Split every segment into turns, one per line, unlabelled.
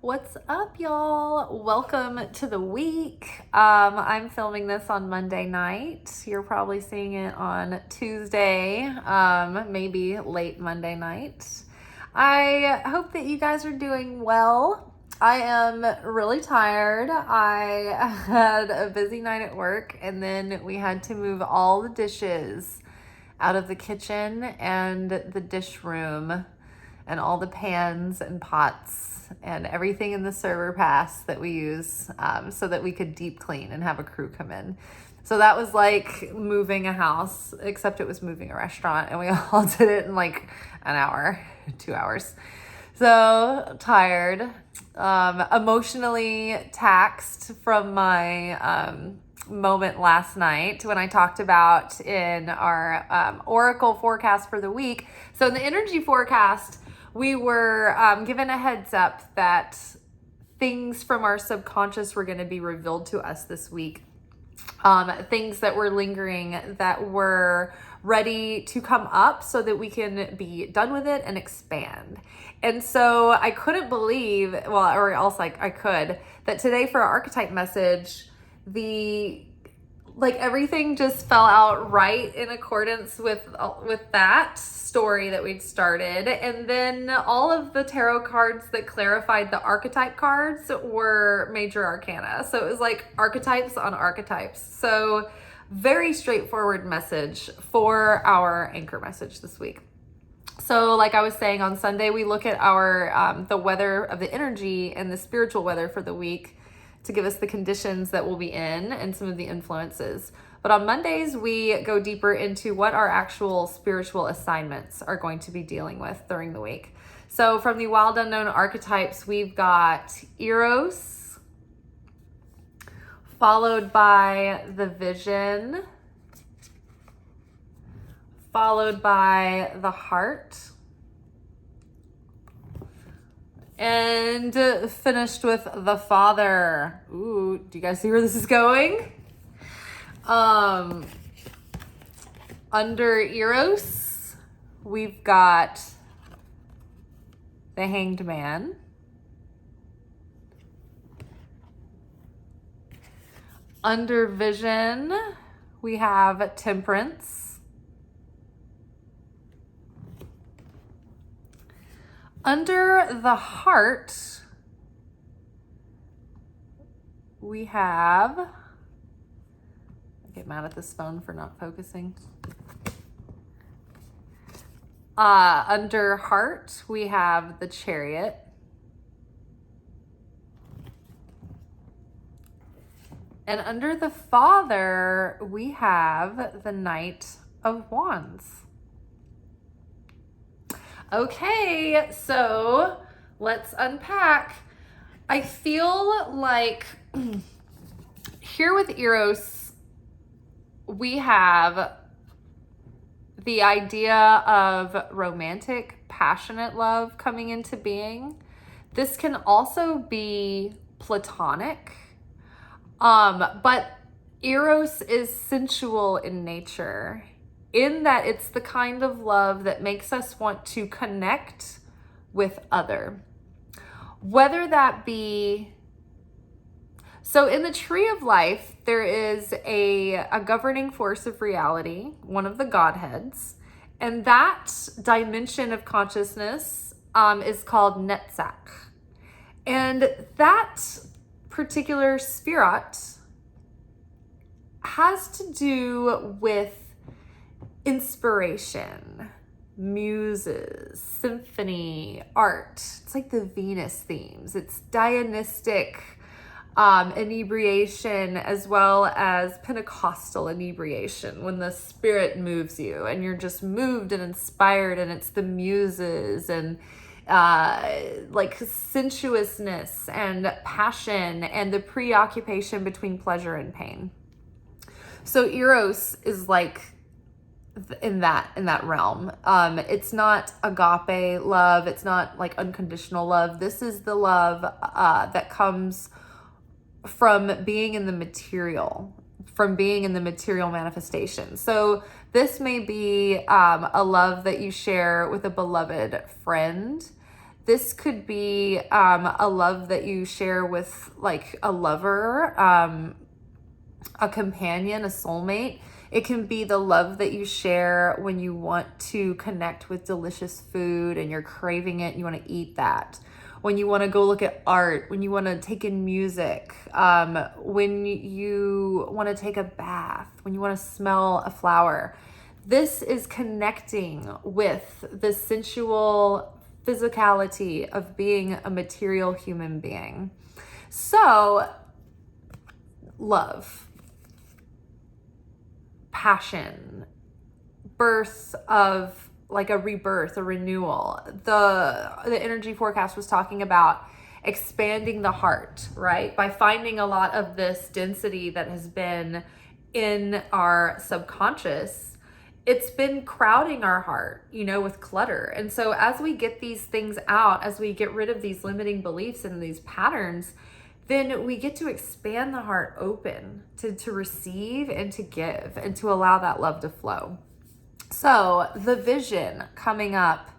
What's up, y'all? Welcome to the week. I'm filming this on Monday night. You're probably seeing it on Tuesday, maybe late Monday night. I hope that you guys are doing well. I am really tired. I had a busy night at work, and then we had to move all the dishes out of the kitchen and the dish room and all the pans and pots and everything in the server pass that we use so that we could deep clean and have a crew come in. So that was like moving a house, except it was moving a restaurant, and we all did it in like an hour, 2 hours. So tired, emotionally taxed from my moment last night when I talked about in our oracle forecast for the week. So in the energy forecast, we were given a heads up that things from our subconscious were going to be revealed to us this week. Things that were lingering that were ready to come up so that we can be done with it and expand. And so I couldn't believe, or else like I could, that today for our archetype message, everything just fell out right in accordance with that story that we'd started. And then all of the tarot cards that clarified the archetype cards were major arcana. So it was like archetypes on archetypes. So very straightforward message for our anchor message this week. So like I was saying, on Sunday, we look at our the weather of the energy and the spiritual weather for the week to give us the conditions that we'll be in and some of the influences. But on Mondays, we go deeper into what our actual spiritual assignments are going to be dealing with during the week. So from the wild unknown archetypes, we've got Eros, followed by the Vision, followed by the Heart, and finished with the Father. Ooh, do you guys see where this is going? Under Eros, we've got the Hanged Man. Under Vision, we have Temperance. Under the Heart, we have, I get mad at this phone for not focusing. Under Heart, we have the Chariot. And under the Father, we have the Knight of Wands. Okay, so let's unpack. I feel like here with Eros, we have the idea of romantic, passionate love coming into being. This can also be platonic, but Eros is sensual in nature, in that it's the kind of love that makes us want to connect with other. Whether that be, so in the tree of life, there is a governing force of reality, one of the Godheads, and that dimension of consciousness is called Netzach. And that particular spirit has to do with inspiration, muses, symphony, art. It's like the Venus themes. It's Dionysic inebriation, as well as Pentecostal inebriation, when the spirit moves you and you're just moved and inspired, and it's the muses and like sensuousness and passion and the preoccupation between pleasure and pain. So Eros is like in that realm. It's not agape love. It's not like unconditional love. This is the love that comes from being in the material, manifestation. So this may be a love that you share with a beloved friend. This could be a love that you share with like a lover, a companion, a soulmate. It can be the love that you share when you want to connect with delicious food and you're craving it and you want to eat that. When you want to go look at art, when you want to take in music, when you want to take a bath, when you want to smell a flower. This is connecting with the sensual physicality of being a material human being. So, love, passion, birth of like a rebirth, a renewal. The energy forecast was talking about expanding the heart, right? By finding a lot of this density that has been in our subconscious, it's been crowding our heart, with clutter. And so as we get these things out, as we get rid of these limiting beliefs and these patterns, then we get to expand the heart open to receive and to give and to allow that love to flow. So the vision coming up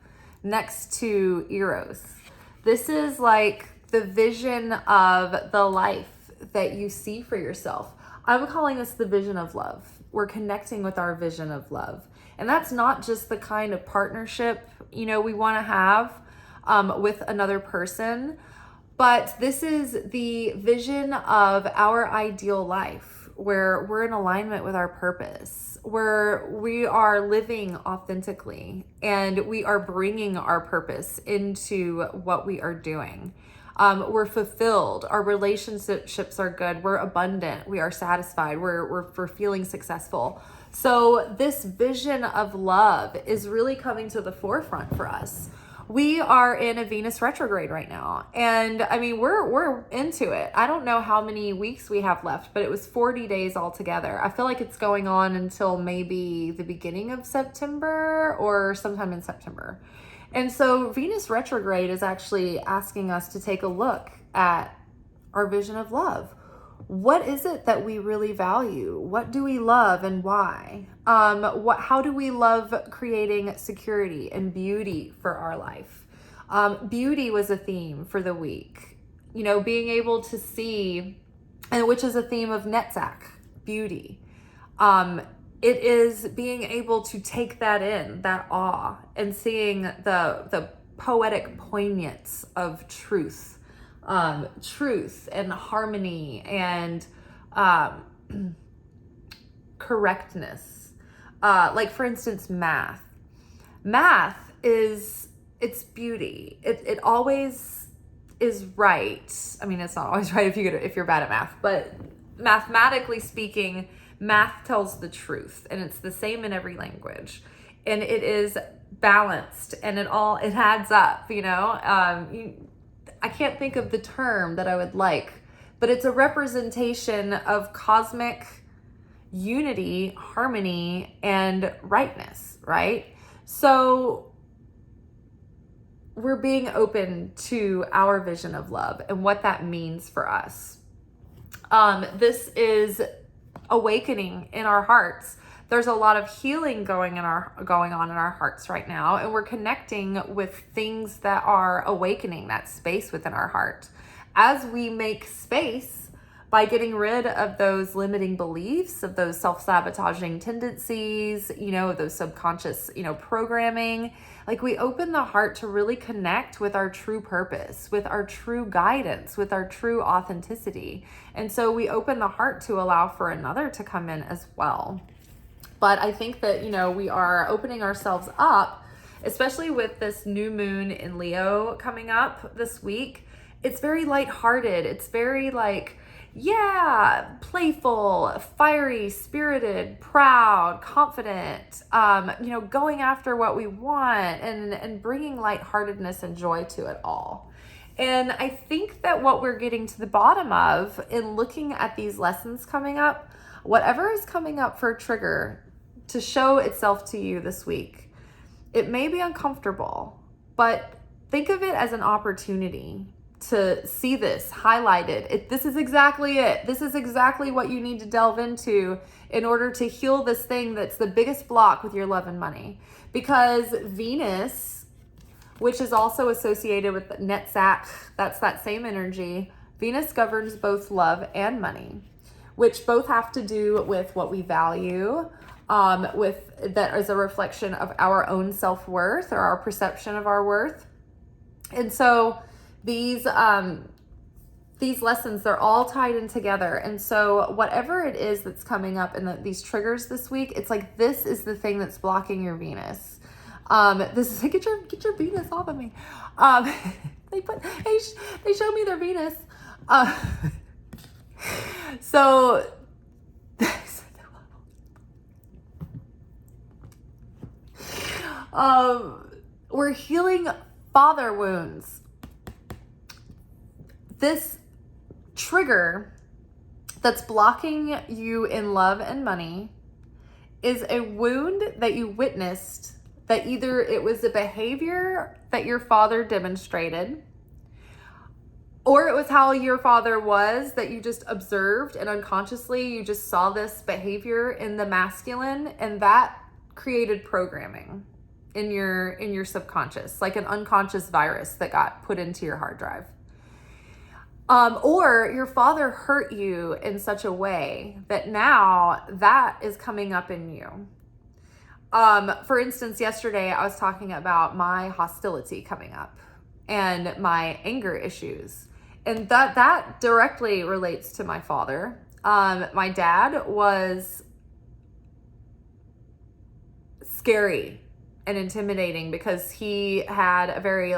next to Eros, this is like the vision of the life that you see for yourself. I'm calling this the vision of love. We're connecting with our vision of love. And that's not just the kind of partnership, we want to have with another person, but this is the vision of our ideal life where we're in alignment with our purpose, where we are living authentically and we are bringing our purpose into what we are doing. We're fulfilled. Our relationships are good. We're abundant. We are satisfied. We're feeling successful. So this vision of love is really coming to the forefront for us. We are in a Venus retrograde right now. And I mean, we're into it. I don't know how many weeks we have left, but it was 40 days altogether. I feel like it's going on until maybe the beginning of September or sometime in September. And so Venus retrograde is actually asking us to take a look at our vision of love. What is it that we really value? What do we love and why? How do we love creating security and beauty for our life? Beauty was a theme for the week. Being able to see, and which is a theme of Netzach, beauty. It is being able to take that in, that awe, and seeing the poetic poignance of truth and harmony and correctness. Like for instance, math. Math it's beauty. It always is right. I mean, it's not always right if you're bad at math, but mathematically speaking, math tells the truth, and it's the same in every language, and it is balanced, and it adds up. I can't think of the term that I would like, but it's a representation of cosmic unity, harmony, and rightness, right? So we're being open to our vision of love and what that means for us. This is awakening in our hearts. There's a lot of healing going on in our hearts right now, and we're connecting with things that are awakening that space within our heart. As we make space by getting rid of those limiting beliefs, of those self-sabotaging tendencies, those subconscious, programming, like we open the heart to really connect with our true purpose, with our true guidance, with our true authenticity. And so we open the heart to allow for another to come in as well. But I think that, we are opening ourselves up, especially with this new moon in Leo coming up this week. It's very lighthearted. It's very playful, fiery, spirited, proud, confident, going after what we want and bringing lightheartedness and joy to it all. And I think that what we're getting to the bottom of in looking at these lessons coming up, whatever is coming up for a trigger to show itself to you this week, it may be uncomfortable, but think of it as an opportunity to see this highlighted. This is exactly it. This is exactly what you need to delve into in order to heal this thing that's the biggest block with your love and money. Because Venus which is also associated with Netzach. That's that same energy. Venus governs both love and money, which both have to do with what we value, with that is a reflection of our own self-worth or our perception of our worth. And so these lessons, they're all tied in together. And so whatever it is that's coming up in these triggers this week, it's like, this is the thing that's blocking your Venus. This is like, get your Venus off of me. They showed me their Venus. So we're healing father wounds. This trigger that's blocking you in love and money is a wound that you witnessed, that either it was a behavior that your father demonstrated, or it was how your father was, that you just observed and unconsciously you just saw this behavior in the masculine, and that created programming in your subconscious, like an unconscious virus that got put into your hard drive. Or your father hurt you in such a way that now that is coming up in you. For instance, yesterday I was talking about my hostility coming up and my anger issues. And that directly relates to my father. My dad was scary and intimidating because he had a very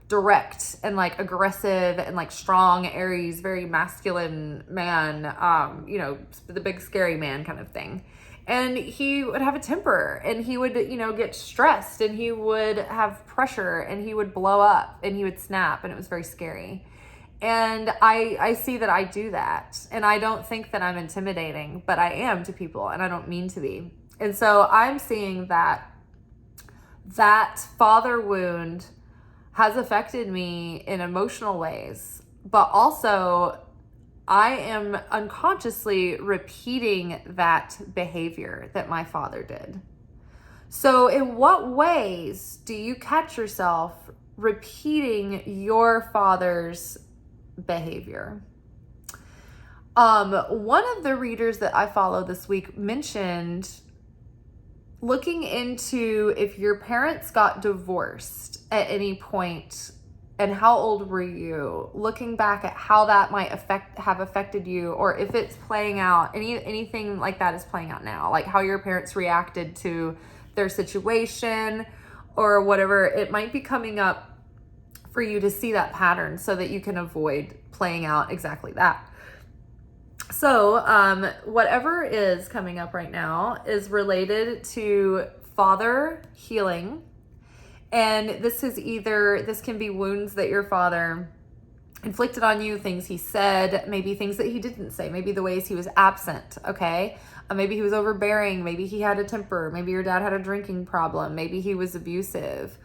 direct and aggressive and strong Aries, very masculine man, the big scary man kind of thing. And he would have a temper, and he would, get stressed, and he would have pressure, and he would blow up, and he would snap, and it was very scary. And I see that I do that, and I don't think that I'm intimidating, but I am to people, and I don't mean to be. And so I'm seeing that father wound has affected me in emotional ways, but also I am unconsciously repeating that behavior that my father did. So in what ways do you catch yourself repeating your father's behavior? One of the readers that I follow this week mentioned looking into if your parents got divorced at any point and how old were you, looking back at how that might have affected you, or if it's playing out, anything like that is playing out now, like how your parents reacted to their situation or whatever. It might be coming up for you to see that pattern so that you can avoid playing out exactly that. So whatever is coming up right now is related to father healing. And this can be wounds that your father inflicted on you, things he said, maybe things that he didn't say, maybe the ways he was absent, okay? Maybe he was overbearing, maybe he had a temper, maybe your dad had a drinking problem, maybe he was abusive,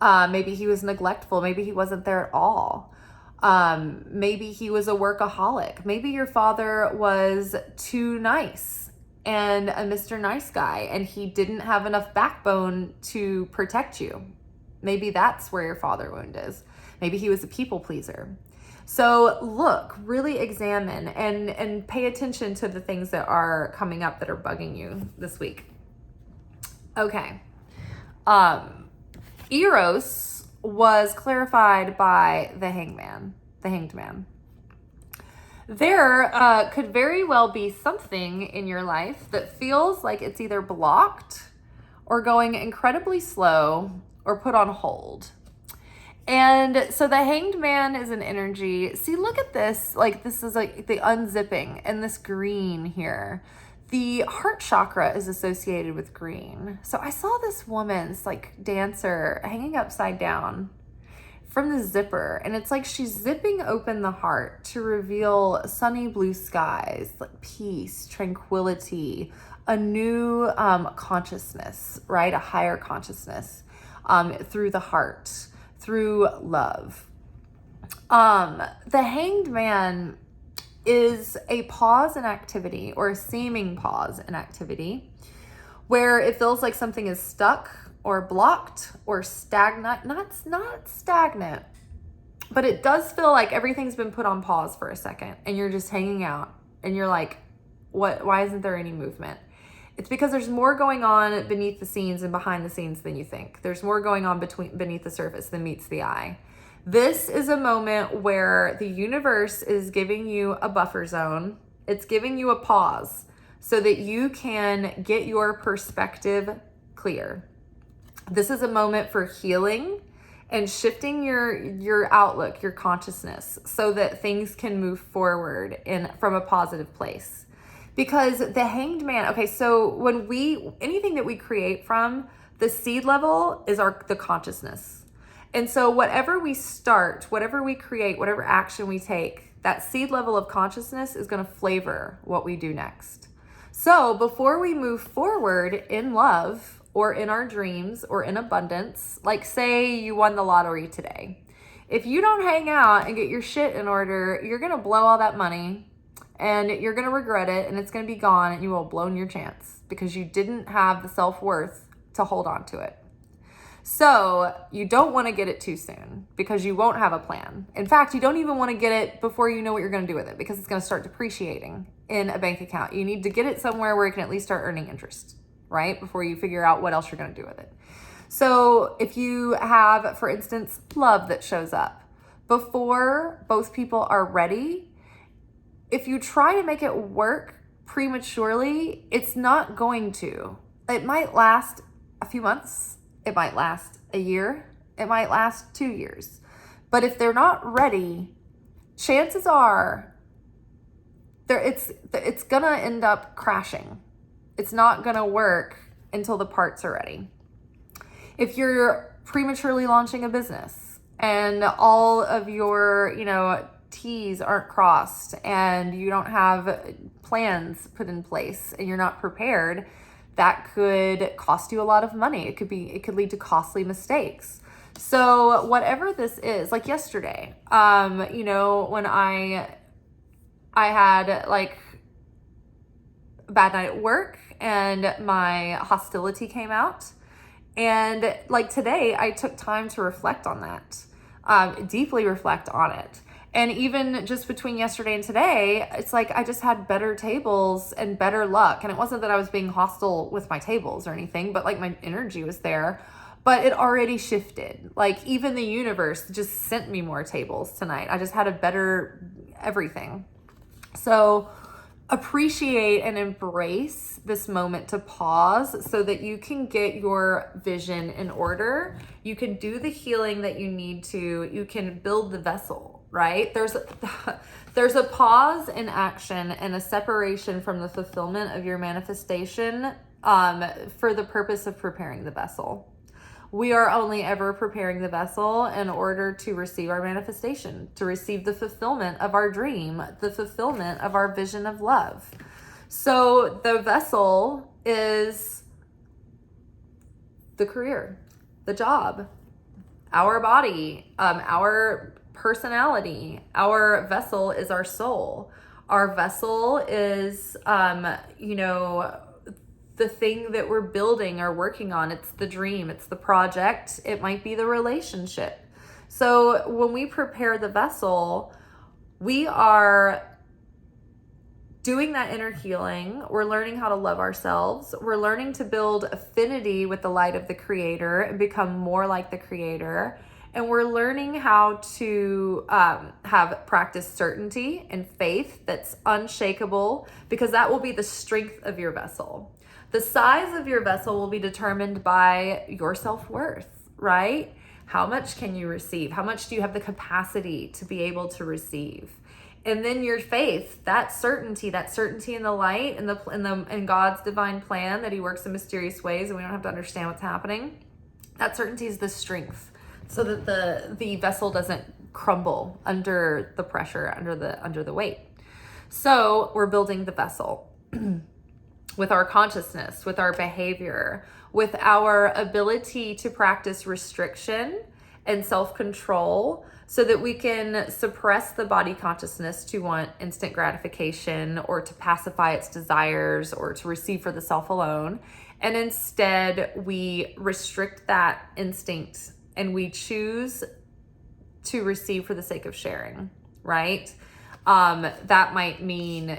maybe he was neglectful, maybe he wasn't there at all. Maybe he was a workaholic. Maybe your father was too nice and a Mr. Nice Guy, and he didn't have enough backbone to protect you. Maybe that's where your father wound is. Maybe he was a people pleaser. So look, really examine and pay attention to the things that are coming up that are bugging you this week. Okay. Eros was clarified by the hanged man. There could very well be something in your life that feels like it's either blocked or going incredibly slow or put on hold. And so the hanged man is an energy. See, look at this. This is like the unzipping and this green here. The heart chakra is associated with green. So I saw this woman, this dancer, hanging upside down from the zipper. And it's like she's zipping open the heart to reveal sunny blue skies, peace, tranquility, a new consciousness, right? A higher consciousness through the heart, through love. The hanged man is a pause in activity, or a seeming pause in activity, where it feels like something is stuck or blocked or stagnant. Not stagnant, but it does feel like everything's been put on pause for a second and you're just hanging out and you're like, why isn't there any movement? It's because there's more going on beneath the scenes and behind the scenes than you think. There's more going on beneath the surface than meets the eye. This is a moment where the universe is giving you a buffer zone. It's giving you a pause so that you can get your perspective clear. This is a moment for healing and shifting your outlook, your consciousness, so that things can move forward from a positive place. Because the Hanged Man, okay, so anything that we create from, the seed level is the consciousness. And so whatever we start, whatever we create, whatever action we take, that seed level of consciousness is going to flavor what we do next. So before we move forward in love or in our dreams or in abundance, like say you won the lottery today, if you don't hang out and get your shit in order, you're going to blow all that money and you're going to regret it and it's going to be gone and you will have blown your chance because you didn't have the self-worth to hold on to it. So you don't want to get it too soon because you won't have a plan. In fact, you don't even want to get it before you know what you're going to do with it because it's going to start depreciating in a bank account. You need to get it somewhere where it can at least start earning interest, right? Before you figure out what else you're going to do with it. So if you have, for instance, love that shows up before both people are ready, if you try to make it work prematurely, it's not going to. It might last a few months. It might last a year. It might last 2 years. But if they're not ready, chances are it's going to end up crashing. It's not going to work until the parts are ready. If you're prematurely launching a business and all of your, T's aren't crossed and you don't have plans put in place and you're not prepared, that could cost you a lot of money. It could lead to costly mistakes. So whatever this is, like yesterday, when I had like a bad night at work and my hostility came out, and like today I took time to reflect on that, deeply reflect on it. And even just between yesterday and today, it's like I just had better tables and better luck. And it wasn't that I was being hostile with my tables or anything, but like my energy was there. But it already shifted. Like even the universe just sent me more tables tonight. I just had a better everything. So appreciate and embrace this moment to pause so that you can get your vision in order. You can do the healing that you need to. You can build the vessel, right? There's a pause in action and a separation from the fulfillment of your manifestation for the purpose of preparing the vessel. We are only ever preparing the vessel in order to receive our manifestation, to receive the fulfillment of our dream, the fulfillment of our vision of love. So the vessel is the career, the job, our body, our personality. Our vessel is our soul. Our vessel is, the thing that we're building or working on. It's the dream, it's the project, it might be the relationship. So when we prepare the vessel, we are doing that inner healing. We're learning how to love ourselves. We're learning to build affinity with the light of the Creator and become more like the Creator. And we're learning how to practice certainty and faith that's unshakable, because that will be the strength of your vessel. The size of your vessel will be determined by your self-worth, right? How much can you receive? How much do you have the capacity to be able to receive? And then your faith, that certainty in the light and in God's divine plan that He works in mysterious ways and we don't have to understand what's happening. That certainty is the strength, so that the vessel doesn't crumble under the pressure, under the weight. So we're building the vessel with our consciousness, with our behavior, with our ability to practice restriction and self-control, so that we can suppress the body consciousness to want instant gratification or to pacify its desires or to receive for the self alone, And instead we restrict that instinct and we choose to receive for the sake of sharing, right? That might mean,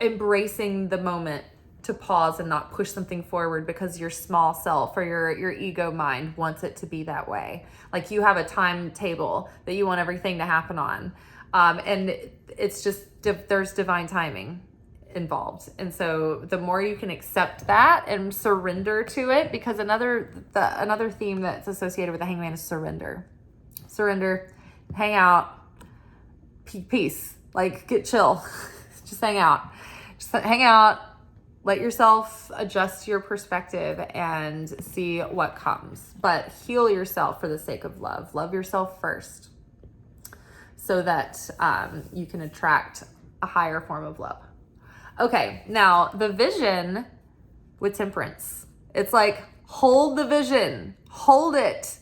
embracing the moment to pause and not push something forward because your small self or your ego mind wants it to be that way. Like you have a timetable that you want everything to happen on. And it's just, there's divine timing involved. And so the more you can accept that and surrender to it, because another theme that's associated with the hangman is surrender. Surrender, hang out, peace, like get chill, just hang out. Just hang out, let yourself adjust your perspective and see what comes. But heal yourself for the sake of love. Love yourself first so that you can attract a higher form of love. Okay, now the vision with Temperance. It's like, hold the vision, hold it,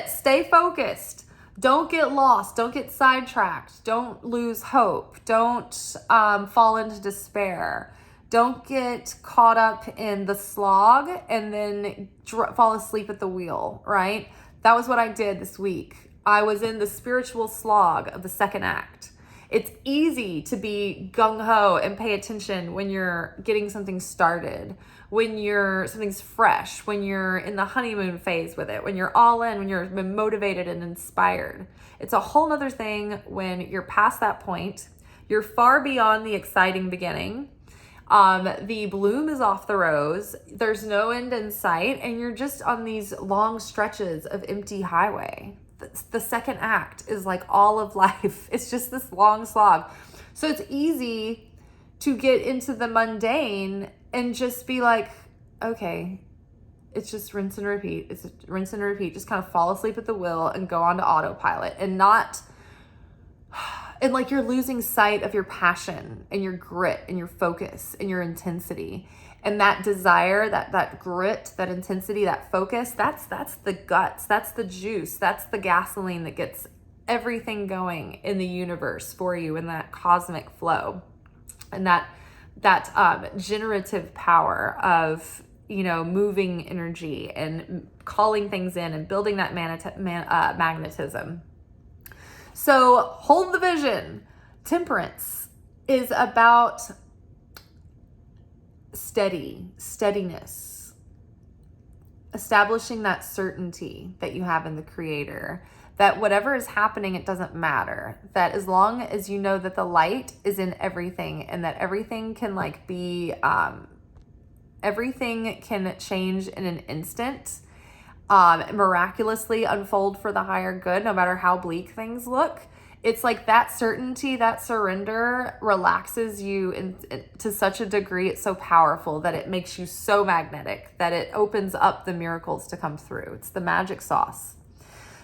stay focused. Don't get lost. Don't get sidetracked. Don't lose hope. Don't fall into despair. Don't get caught up in the slog and then fall asleep at the wheel, right? That was what I did this week. I was in the spiritual slog of the second act. It's easy to be gung-ho and pay attention when you're getting something started, when something's fresh, when you're in the honeymoon phase with it, when you're all in, when you're motivated and inspired. It's a whole nother thing when you're past that point. You're far beyond the exciting beginning. The bloom is off the rose. There's no end in sight, and you're just on these long stretches of empty highway. The second act is like all of life. It's just this long slog. So it's easy to get into the mundane and just be like, okay, it's just rinse and repeat. It's rinse and repeat. Just kind of fall asleep at the wheel and go on to autopilot and like you're losing sight of your passion and your grit and your focus and your intensity. And that desire, that grit, that intensity, that focus, that's the guts, that's the juice, that's the gasoline that gets everything going in the universe for you in that cosmic flow. And that generative power of, moving energy and calling things in and building that magnetism. So hold the vision. Temperance is about steadiness, establishing that certainty that you have in the Creator, that whatever is happening, it doesn't matter, that as long as you know that the light is in everything and that everything can everything can change in an instant, miraculously unfold for the higher good, no matter how bleak things look. It's like that certainty, that surrender relaxes you to such a degree. It's so powerful that it makes you so magnetic that it opens up the miracles to come through. It's the magic sauce.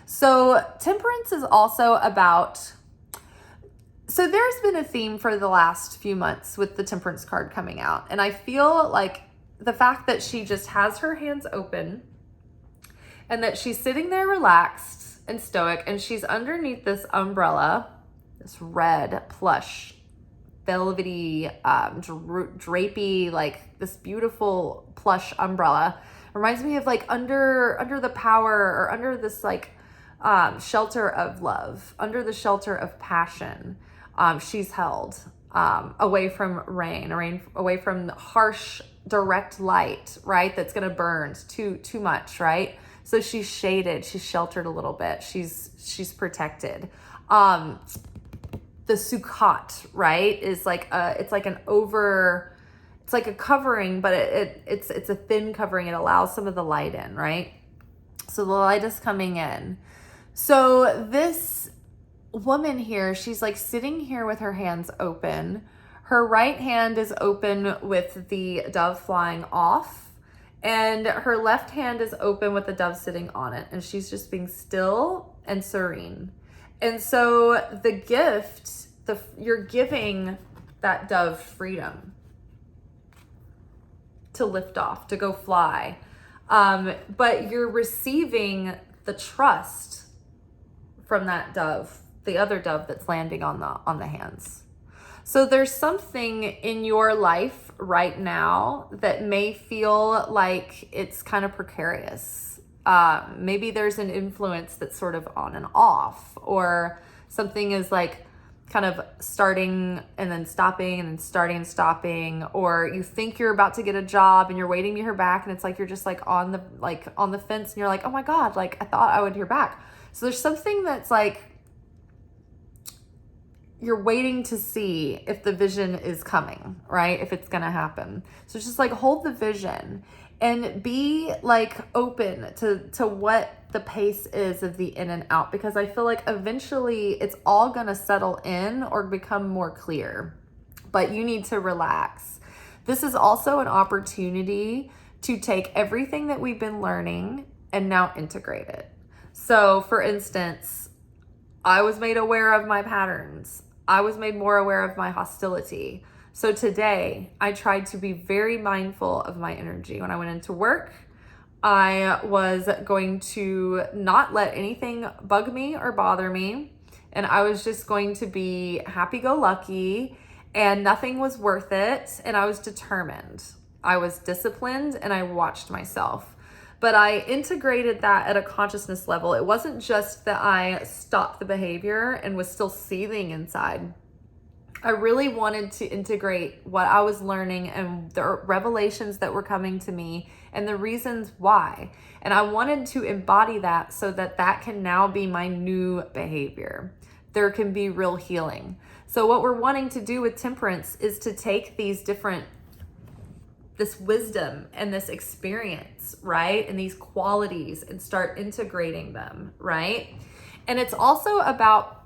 So Temperance is also about, so there's been a theme for the last few months with the Temperance card coming out. And I feel like the fact that she just has her hands open and that she's sitting there relaxed and stoic, and she's underneath this umbrella, this red plush, velvety, drapey, like this beautiful plush umbrella. Reminds me of like under the power or under this like shelter of love, under the shelter of passion. She's held away from rain, away from harsh, direct light, right? That's gonna burn too much, right? So she's shaded, she's sheltered a little bit, she's protected. The sukkot, right, is like it's like a covering, but it's a thin covering. It allows some of the light in, right? So the light is coming in. So this woman here, she's like sitting here with her hands open. Her right hand is open with the dove flying off, and her left hand is open with the dove sitting on it. And she's just being still and serene. And so the gift, you're giving that dove freedom to lift off, to go fly. But you're receiving the trust from that dove, the other dove that's landing on the hands. So there's something in your life right now that may feel like it's kind of precarious. Maybe there's an influence that's sort of on and off, or something is like kind of starting and then stopping and then starting and stopping, or you think you're about to get a job and you're waiting to hear back, and it's like you're just like on the fence, and you're like, oh my God, like I thought I would hear back. So there's something that's like you're waiting to see if the vision is coming, right? If it's going to happen. So just like hold the vision and be like open to what the pace is of the in and out, because I feel like eventually it's all going to settle in or become more clear, but you need to relax. This is also an opportunity to take everything that we've been learning and now integrate it. So for instance, I was made aware of my patterns. I was made more aware of my hostility. So today, I tried to be very mindful of my energy. When I went into work, I was going to not let anything bug me or bother me. And I was just going to be happy-go-lucky, and nothing was worth it. And I was determined. I was disciplined, and I watched myself. But I integrated that at a consciousness level. It wasn't just that I stopped the behavior and was still seething inside. I really wanted to integrate what I was learning and the revelations that were coming to me and the reasons why. And I wanted to embody that so that that can now be my new behavior. There can be real healing. So what we're wanting to do with Temperance is to take this wisdom and this experience, right? And these qualities and start integrating them, right? And it's also about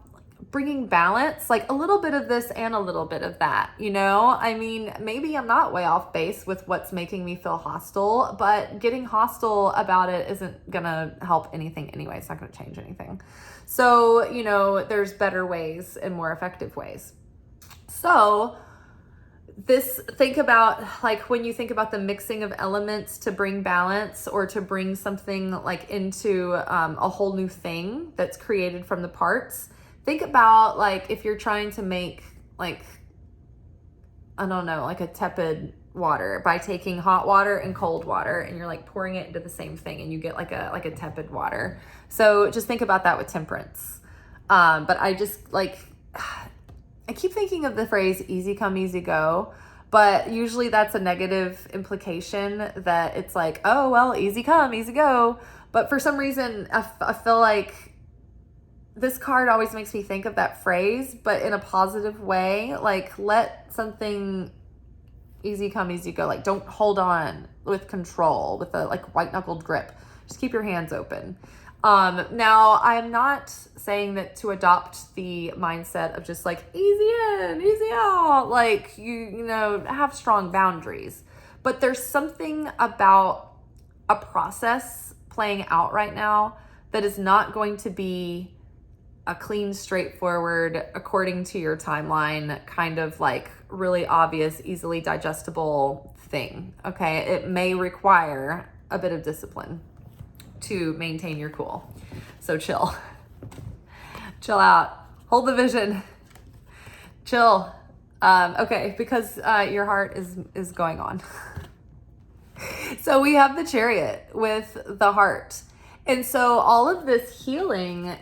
bringing balance, like a little bit of this and a little bit of that, you know? I mean, maybe I'm not way off base with what's making me feel hostile, but getting hostile about it isn't gonna help anything anyway. It's not gonna change anything. So, you know, there's better ways and more effective ways. So, think about like when you think about the mixing of elements to bring balance or to bring something like into a whole new thing that's created from the parts. Think about like if you're trying to make like, I don't know, like a tepid water by taking hot water and cold water and you're like pouring it into the same thing and you get like a tepid water. So just think about that with Temperance. But I just like, I keep thinking of the phrase easy come, easy go, but usually that's a negative implication that it's like, oh, well, easy come, easy go. But for some reason, I feel like this card always makes me think of that phrase, but in a positive way. Like, let something easy come, easy go. Like, don't hold on with control, with a like white knuckled grip. Just keep your hands open. Now, I'm not saying that to adopt the mindset of just like easy in, easy out, like you know, have strong boundaries. But there's something about a process playing out right now that is not going to be a clean, straightforward, according to your timeline, kind of like really obvious, easily digestible thing. Okay, it may require a bit of discipline to maintain your cool. So chill. Chill out. Hold the vision. Chill. Okay, because your heart is going on. So we have the Chariot with the heart. And so all of this healing,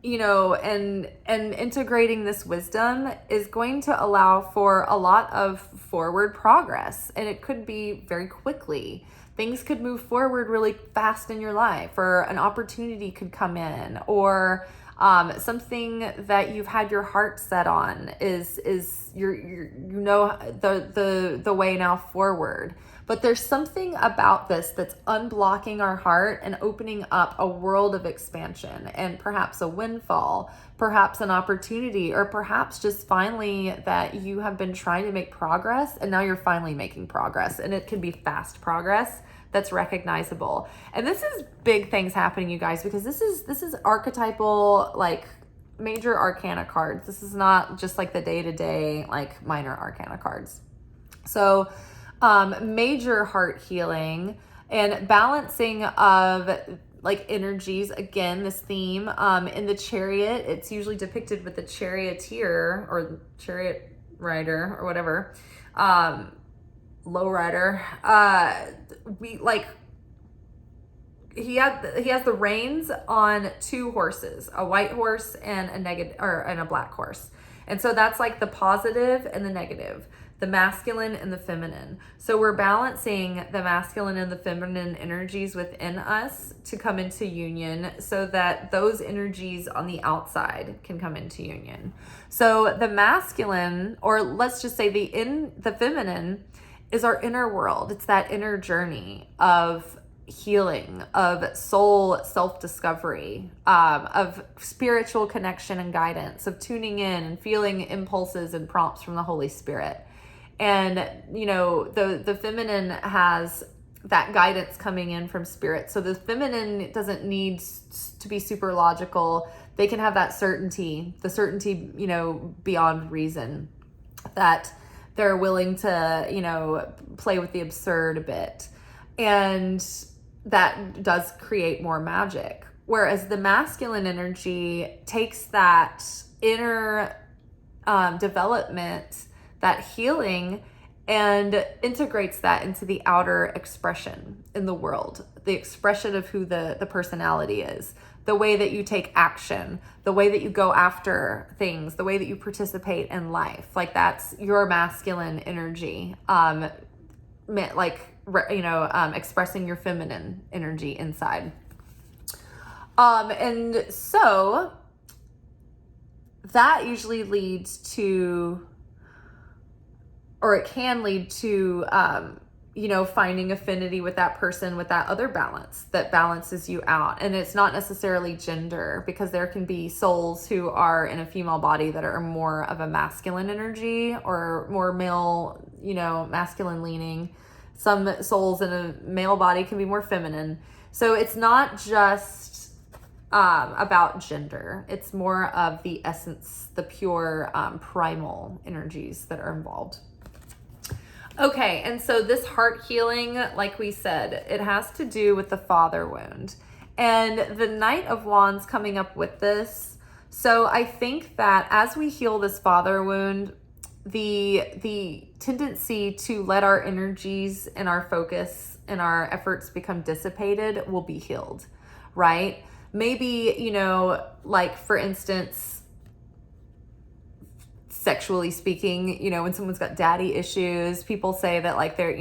you know, and integrating this wisdom is going to allow for a lot of forward progress. And it could be very quickly. Things could move forward really fast in your life, or an opportunity could come in, or something that you've had your heart set on is you know the way now forward. But there's something about this that's unblocking our heart and opening up a world of expansion, and perhaps a windfall, perhaps an opportunity, or perhaps just finally that you have been trying to make progress and now you're finally making progress, and it can be fast progress that's recognizable. And this is big things happening, you guys, because this is archetypal, like major arcana cards. This is not just like the day-to-day like minor arcana cards. So major heart healing and balancing of like energies. Again, this theme in the Chariot, it's usually depicted with the charioteer or chariot rider or whatever, low rider, we like, he has the reins on two horses, a white horse and a black horse. And so that's like the positive and the negative, the masculine and the feminine. So we're balancing the masculine and the feminine energies within us to come into union so that those energies on the outside can come into union. So the masculine, or let's just say the feminine, is our inner world. It's that inner journey of healing, of soul self-discovery, of spiritual connection and guidance, of tuning in and feeling impulses and prompts from the Holy Spirit. And, you know, the feminine has that guidance coming in from spirit. So the feminine doesn't need to be super logical. They can have that certainty, you know, beyond reason, that they're willing to, you know, play with the absurd a bit. And that does create more magic. Whereas the masculine energy takes that inner development, that healing, and integrates that into the outer expression in the world, the expression of who the personality is, the way that you take action, the way that you go after things, the way that you participate in life. Like that's your masculine energy, expressing your feminine energy inside. And so that usually leads to, or it can lead to, finding affinity with that person, with that other balance that balances you out. And it's not necessarily gender, because there can be souls who are in a female body that are more of a masculine energy or more male, masculine leaning. Some souls in a male body can be more feminine. So it's not just about gender. It's more of the essence, the pure primal energies that are involved. Okay, and so this heart healing, like we said, it has to do with the father wound. And the Knight of Wands coming up with this. So I think that as we heal this father wound, the tendency to let our energies and our focus and our efforts become dissipated will be healed, right? Maybe, like for instance, sexually speaking, when someone's got daddy issues, people say that like they're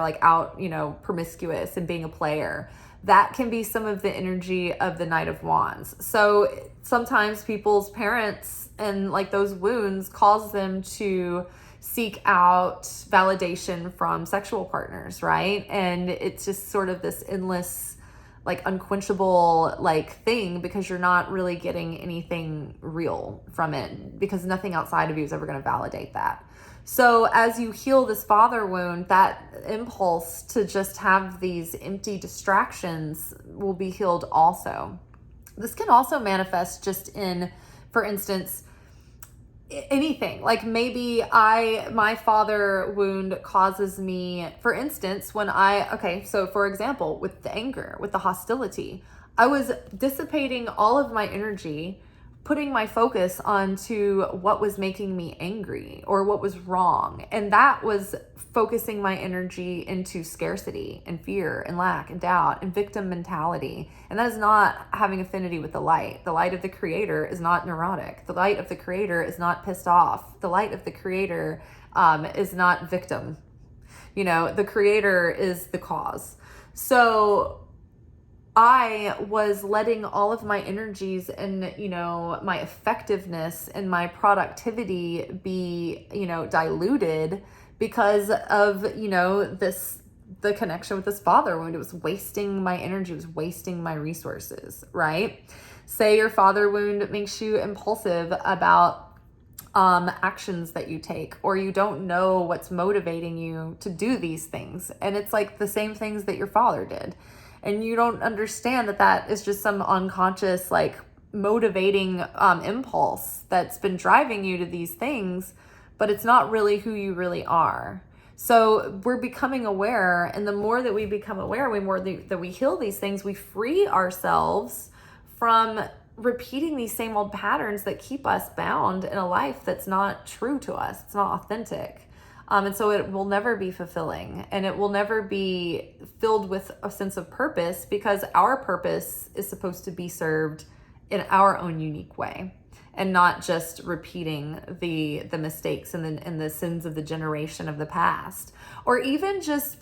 like out, promiscuous and being a player. That can be some of the energy of the Knight of Wands. So sometimes people's parents and like those wounds cause them to seek out validation from sexual partners, right? And it's just sort of this endless, like unquenchable like thing, because you're not really getting anything real from it, because nothing outside of you is ever going to validate that. So as you heal this father wound, that impulse to just have these empty distractions will be healed also. This can also manifest just in, for instance, anything. Like maybe my father wound causes me, for instance, so for example, with the anger, with the hostility, I was dissipating all of my energy, putting my focus onto what was making me angry or what was wrong. And that was focusing my energy into scarcity and fear and lack and doubt and victim mentality. And that is not having affinity with the light. The light of the creator is not neurotic. The light of the creator is not pissed off. The light of the creator is not victim. The creator is the cause. So I was letting all of my energies and, my effectiveness and my productivity be, diluted because of, the connection with this father wound. It was wasting my energy, it was wasting my resources, right? Say your father wound makes you impulsive about actions that you take, or you don't know what's motivating you to do these things. And it's like the same things that your father did. And you don't understand that is just some unconscious, like motivating impulse that's been driving you to these things, but it's not really who you really are. So we're becoming aware, and the more that we become aware, the more that we heal these things, we free ourselves from repeating these same old patterns that keep us bound in a life that's not true to us. It's not authentic. And so it will never be fulfilling, and it will never be filled with a sense of purpose, because our purpose is supposed to be served in our own unique way, and not just repeating the mistakes and the sins of the generation of the past, or even just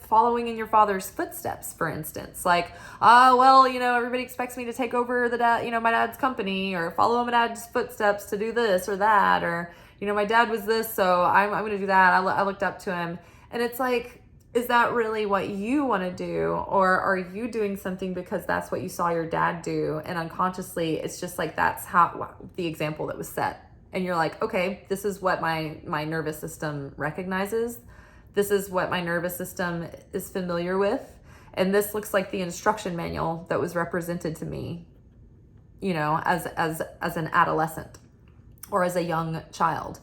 following in your father's footsteps, for instance. Like, well, everybody expects me to take over my dad's company, or follow my dad's footsteps to do this or that, or my dad was this, so I'm going to do that. I looked up to him. And it's like, is that really what you want to do? Or are you doing something because that's what you saw your dad do? And unconsciously, it's just like, that's how the example that was set. And you're like, okay, this is what my nervous system recognizes. This is what my nervous system is familiar with. And this looks like the instruction manual that was represented to me, as an adolescent or as a young child.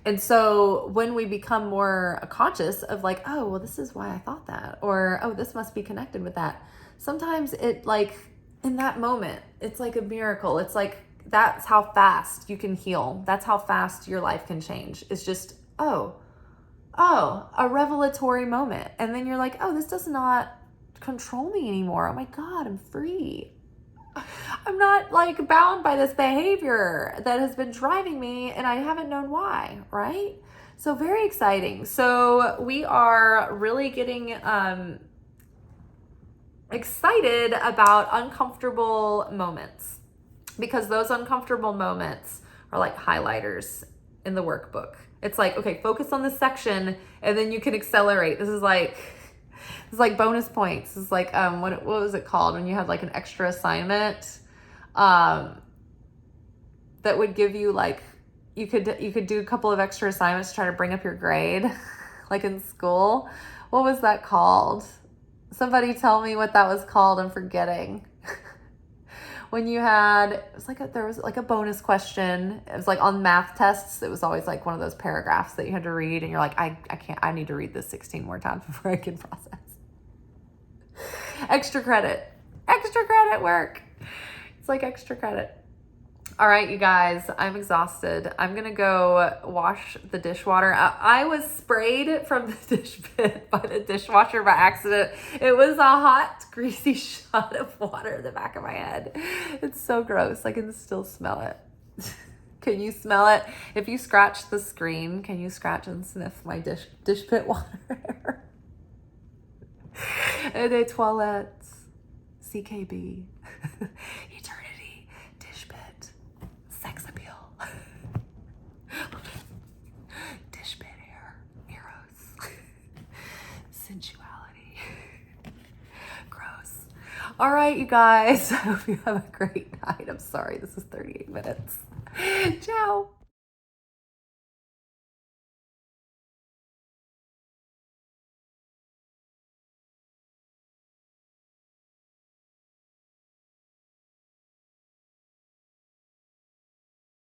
And so when we become more conscious of like, oh, well, this is why I thought that, or, oh, this must be connected with that. Sometimes it, like, in that moment, it's like a miracle. It's like, that's how fast you can heal. That's how fast your life can change. It's just, oh, a revelatory moment. And then you're like, oh, this does not control me anymore. Oh my God, I'm free. I'm not like bound by this behavior that has been driving me, and I haven't known why, right? So very exciting. So we are really getting excited about uncomfortable moments, because those uncomfortable moments are like highlighters in the workbook. It's like, okay, focus on this section and then you can accelerate. This is like bonus points. This is like, what was it called when you had like an extra assignment that would give you like, you could do a couple of extra assignments to try to bring up your grade, like in school. What was that called? Somebody tell me what that was called. I'm forgetting. When you had, it was like there was like a bonus question. It was like on math tests. It was always like one of those paragraphs that you had to read, and you're like, I need to read this 16 more times before I can process. Extra credit work. It's like extra credit. All right, you guys, I'm exhausted. I'm going to go wash the dishwater. I was sprayed from the dish pit by the dishwasher by accident. It was a hot, greasy shot of water in the back of my head. It's so gross. I can still smell it. Can you smell it? If you scratch the screen, can you scratch and sniff my dish pit water? Les toilettes, CKB, eternity, dish pit, sex appeal, dish pit hair, eros, sensuality, gross. All right, you guys, I hope you have a great night. I'm sorry, this is 38 minutes. Ciao.